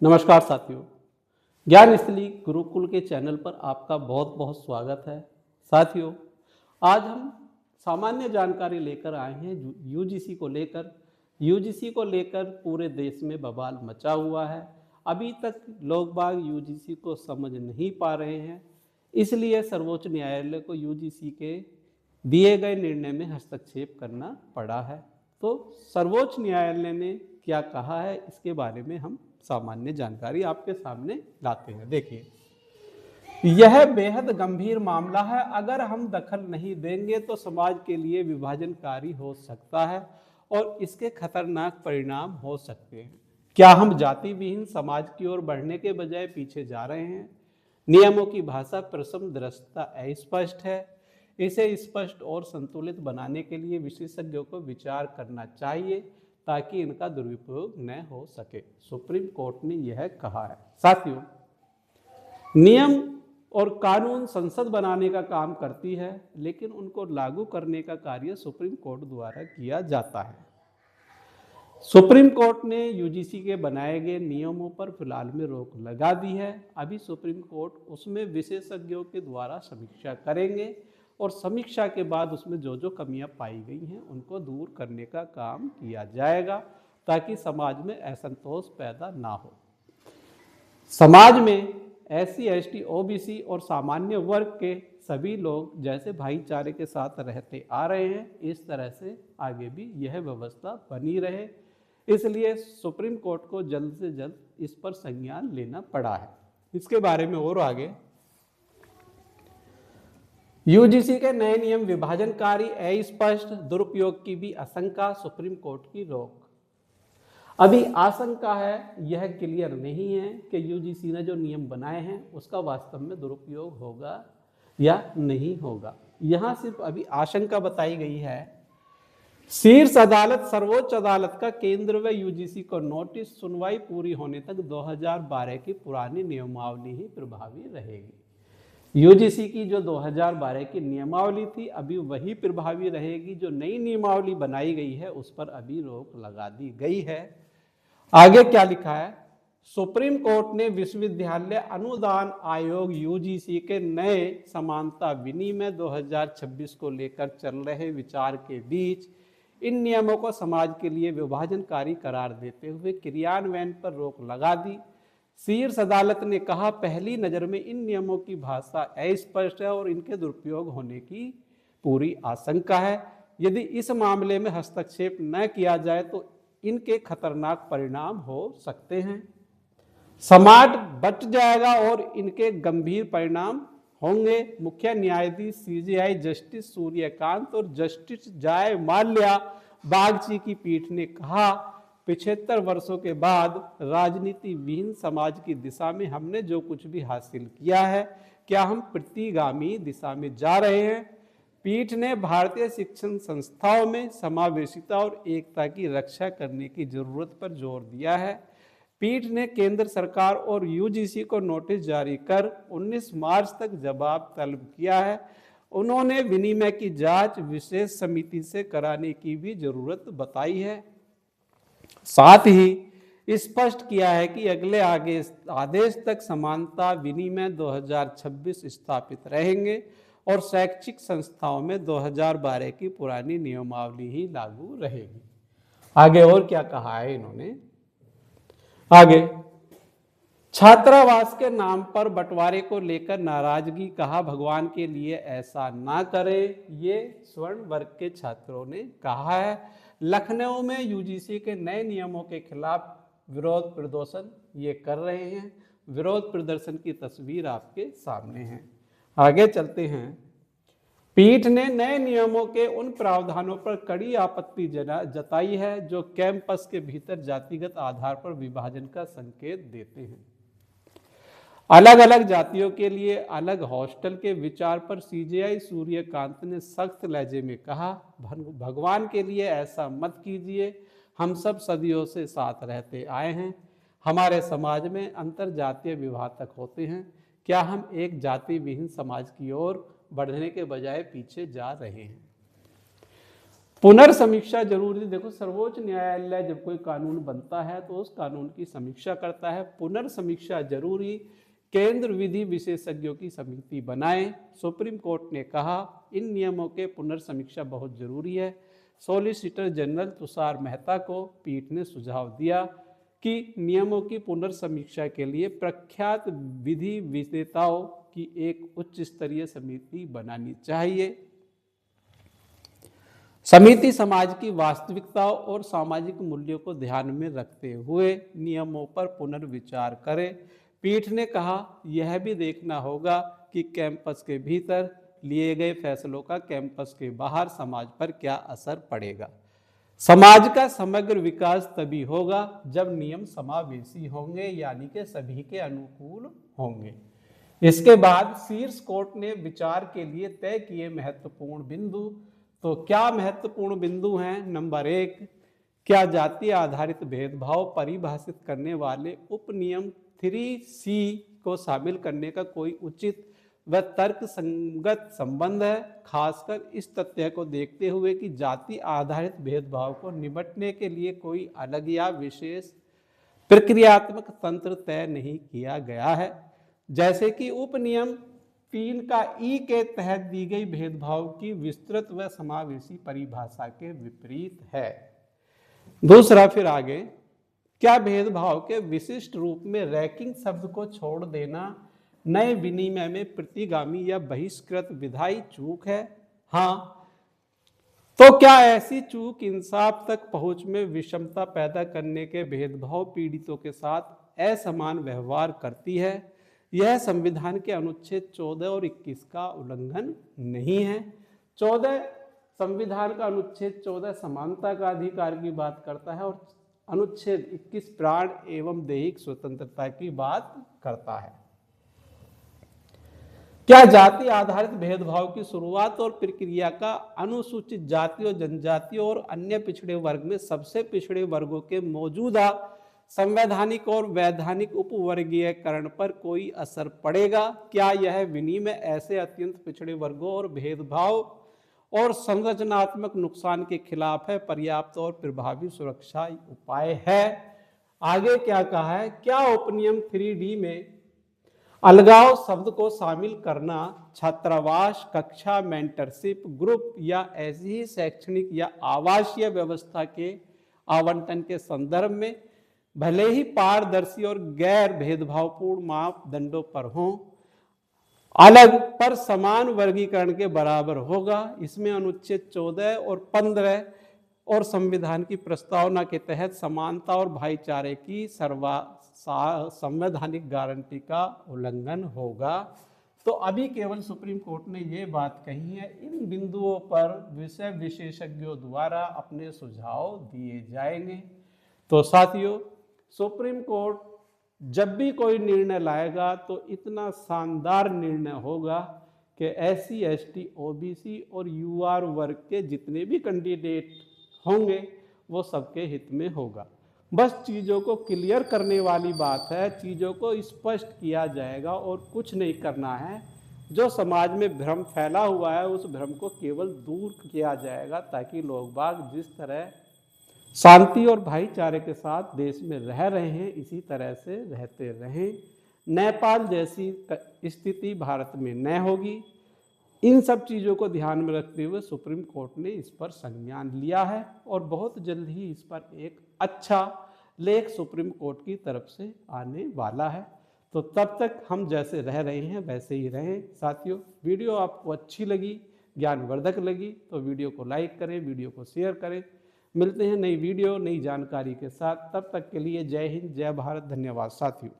नमस्कार साथियों, ज्ञान स्थली गुरुकुल के चैनल पर आपका बहुत बहुत स्वागत है। साथियों, आज हम सामान्य जानकारी लेकर आए हैं यूजीसी को लेकर पूरे देश में बवाल मचा हुआ है। अभी तक लोग बाग यूजीसी को समझ नहीं पा रहे हैं, इसलिए सर्वोच्च न्यायालय को यूजीसी के दिए गए निर्णय में हस्तक्षेप करना पड़ा है। तो सर्वोच्च न्यायालय ने क्या कहा है, इसके बारे में हम सामान्य जानकारी आपके सामने लाते हैं। देखिए, यह बेहद गंभीर मामला है। अगर हम दखल नहीं देंगे तो समाज के लिए विभाजनकारी हो सकता है और इसके खतरनाक परिणाम हो सकते हैं। क्या हम जाति विहीन समाज की ओर बढ़ने के बजाय पीछे जा रहे हैं? नियमों की भाषा प्रथम दृष्टया अस्पष्ट है। इसे स्पष्ट और संतुलित बनाने के लिए विशेषज्ञों को विचार करना चाहिए ताकि इनका दुरुपयोग न हो सके, सुप्रीम कोर्ट ने यह कहा है। साथियों, नियम और कानून संसद बनाने का काम करती है, लेकिन उनको लागू करने का कार्य सुप्रीम कोर्ट द्वारा किया जाता है। सुप्रीम कोर्ट ने यूजीसी के बनाए गए नियमों पर फिलहाल में रोक लगा दी है। अभी सुप्रीम कोर्ट उसमें विशेषज्ञों के द्वारा समीक्षा करेंगे और समीक्षा के बाद उसमें जो जो कमियां पाई गई हैं उनको दूर करने का काम किया जाएगा ताकि समाज में असंतोष पैदा ना हो। समाज में एससी, एसटी, ओबीसी और सामान्य वर्ग के सभी लोग जैसे भाईचारे के साथ रहते आ रहे हैं, इस तरह से आगे भी यह व्यवस्था बनी रहे, इसलिए सुप्रीम कोर्ट को जल्द से जल्द इस पर संज्ञान लेना पड़ा है। इसके बारे में और आगे, यूजीसी के नए नियम विभाजनकारी, अस्पष्ट, दुरुपयोग की भी आशंका, सुप्रीम कोर्ट की रोक। अभी आशंका है, यह क्लियर नहीं है कि यूजीसी ने जो नियम बनाए हैं उसका वास्तव में दुरुपयोग होगा या नहीं होगा। यहां सिर्फ अभी आशंका बताई गई है। शीर्ष अदालत सर्वोच्च अदालत का केंद्र व यूजीसी को नोटिस, सुनवाई पूरी होने तक 2012 की पुरानी नियमावली ही प्रभावी रहेगी। यूजीसी की जो 2012 की नियमावली थी अभी वही प्रभावी रहेगी। जो नई नियमावली बनाई गई है उस पर अभी रोक लगा दी गई है। आगे क्या लिखा है? सुप्रीम कोर्ट ने विश्वविद्यालय अनुदान आयोग यूजीसी के नए समानता विनिमय 2026 को लेकर चल रहे विचार के बीच इन नियमों को समाज के लिए विभाजनकारी करार देते हुए क्रियान्वयन पर रोक लगा दी। शीर्ष अदालत ने कहा, पहली नज़र में इन नियमों की भाषा अस्पष्ट है और इनके दुरुपयोग होने की पूरी आशंका है। यदि इस मामले में हस्तक्षेप न किया जाए तो इनके खतरनाक परिणाम हो सकते हैं। समाज बच जाएगा और इनके गंभीर परिणाम होंगे। मुख्य न्यायाधीश सीजेआई जस्टिस सूर्यकांत और जस्टिस जय माल्या बागची की पीठ ने कहा, 75 वर्षों के बाद राजनीति विहीन समाज की दिशा में हमने जो कुछ भी हासिल किया है, क्या हम प्रतिगामी दिशा में जा रहे हैं? पीठ ने भारतीय शिक्षण संस्थाओं में समावेशिता और एकता की रक्षा करने की जरूरत पर जोर दिया है। पीठ ने केंद्र सरकार और यूजीसी को नोटिस जारी कर 19 मार्च तक जवाब तलब किया है। उन्होंने विनिमय की जांच विशेष समिति से कराने की भी जरूरत बताई है। साथ ही स्पष्ट किया है कि अगले आदेश तक समानता विनिमय 2026 स्थापित रहेंगे और शैक्षिक संस्थाओं में 2012 की पुरानी नियमावली ही लागू रहेगी। आगे और क्या कहा है इन्होंने? आगे, छात्रावास के नाम पर बंटवारे को लेकर नाराजगी, कहा भगवान के लिए ऐसा ना करें, ये स्वर्ण वर्ग के छात्रों ने कहा है। लखनऊ में यूजीसी के नए नियमों के खिलाफ विरोध प्रदर्शन ये कर रहे हैं। विरोध प्रदर्शन की तस्वीर आपके सामने है। आगे चलते हैं। पीठ ने नए नियमों के उन प्रावधानों पर कड़ी आपत्ति जताई है जो कैंपस के भीतर जातिगत आधार पर विभाजन का संकेत देते हैं। अलग अलग जातियों के लिए अलग हॉस्टल के विचार पर सीजेआई सूर्यकांत ने सख्त लहजे में कहा, भगवान के लिए ऐसा मत कीजिए। हम सब सदियों से साथ रहते आए हैं। हमारे समाज में अंतर जातीय विभाजक होते हैं। क्या हम एक जाति विहीन समाज की ओर बढ़ने के बजाय पीछे जा रहे हैं? पुनर्समीक्षा जरूरी। देखो, सर्वोच्च न्यायालय जब कोई कानून बनता है तो उस कानून की समीक्षा करता है। पुनर्समीक्षा जरूरी, केंद्र विधि विशेषज्ञों की समिति बनाए। सुप्रीम कोर्ट ने कहा इन नियमों के पुनर्समीक्षा बहुत जरूरी है। सॉलिसिटर जनरल तुषार मेहता को पीठ ने सुझाव दिया कि नियमों की पुनर्समीक्षा के लिए प्रख्यात विधि विजेताओं की एक उच्च स्तरीय समिति बनानी चाहिए। समिति समाज की वास्तविकताओं और सामाजिक मूल्यों को ध्यान में रखते हुए नियमों पर पुनर्विचार करे। पीठ ने कहा यह भी देखना होगा कि कैंपस के भीतर लिए गए फैसलों का कैंपस के बाहर समाज पर क्या असर पड़ेगा। समाज का समग्र विकास तभी होगा जब नियम समावेशी होंगे, यानी कि सभी के अनुकूल होंगे। इसके बाद शीर्ष कोर्ट ने विचार के लिए तय किए महत्वपूर्ण बिंदु। तो क्या महत्वपूर्ण बिंदु हैं? नंबर 1, क्या जाति आधारित भेदभाव परिभाषित करने वाले उपनियम 3C को शामिल करने का कोई उचित व तर्क संगत संबंध है, खासकर इस तथ्य को देखते हुए कि जाति आधारित भेदभाव को निपटने के लिए कोई अलग या विशेष प्रक्रियात्मक तंत्र तय नहीं किया गया है, जैसे कि उपनियम 3 का ई के तहत दी गई भेदभाव की विस्तृत व समावेशी परिभाषा के विपरीत है। दूसरा, फिर आगे, क्या भेदभाव के विशिष्ट रूप में रैंकिंग शब्द को छोड़ देना नए विनिमय में प्रतिगामी या बहिष्कृत विधायी चूक है? हाँ। तो क्या ऐसी चूक इंसाफ तक पहुंच में विषमता पैदा करने के भेदभाव पीड़ितों के साथ असमान व्यवहार करती है? यह संविधान के अनुच्छेद 14 और 21 का उल्लंघन नहीं है। 14 संविधान का अनुच्छेद 14 समानता का अधिकार की बात करता है और अनुच्छेद 21 प्राण एवं दैहिक स्वतंत्रता की बात करता है। क्या जाति आधारित भेदभाव की शुरुआत और प्रक्रिया का अनुसूचित जातियों, जनजातियों और अन्य पिछड़े वर्ग में सबसे पिछड़े वर्गों के मौजूदा संवैधानिक और वैधानिक उपवर्गीयकरण पर कोई असर पड़ेगा? क्या यह विनिमय ऐसे अत्यंत पिछड़े वर्गों और भेदभाव और संरचनात्मक नुकसान के खिलाफ है पर्याप्त और प्रभावी सुरक्षा उपाय है? आगे क्या कहा है? क्या उपनियम 3D में अलगाव शब्द को शामिल करना छात्रावास, कक्षा, मेंटरशिप, ग्रुप या ऐसी ही शैक्षणिक या आवासीय व्यवस्था के आवंटन के संदर्भ में भले ही पारदर्शी और गैर भेदभावपूर्ण मापदंडों पर हो, अलग पर समान वर्गीकरण के बराबर होगा? इसमें अनुच्छेद 14 और 15 और संविधान की प्रस्तावना के तहत समानता और भाईचारे की संवैधानिक गारंटी का उल्लंघन होगा। तो अभी केवल सुप्रीम कोर्ट ने ये बात कही है। इन बिंदुओं पर विषय विशेषज्ञों द्वारा अपने सुझाव दिए जाएंगे। तो साथियों, सुप्रीम कोर्ट जब भी कोई निर्णय लाएगा तो इतना शानदार निर्णय होगा कि SC, ST, OBC और UR वर्ग के जितने भी कैंडिडेट होंगे वो सबके हित में होगा। बस चीज़ों को क्लियर करने वाली बात है, चीज़ों को स्पष्ट किया जाएगा और कुछ नहीं करना है। जो समाज में भ्रम फैला हुआ है उस भ्रम को केवल दूर किया जाएगा, ताकि लोग बाग जिस तरह शांति और भाईचारे के साथ देश में रह रहे हैं इसी तरह से रहते रहें। नेपाल जैसी स्थिति भारत में न होगी। इन सब चीज़ों को ध्यान में रखते हुए सुप्रीम कोर्ट ने इस पर संज्ञान लिया है और बहुत जल्द ही इस पर एक अच्छा लेख सुप्रीम कोर्ट की तरफ से आने वाला है। तो तब तक हम जैसे रह रहे हैं वैसे ही रहें। साथियों, वीडियो आपको अच्छी लगी, ज्ञानवर्धक लगी तो वीडियो को लाइक करें, वीडियो को शेयर करें। मिलते हैं नई वीडियो, नई जानकारी के साथ। तब तक के लिए जय हिंद, जय भारत, धन्यवाद साथियों।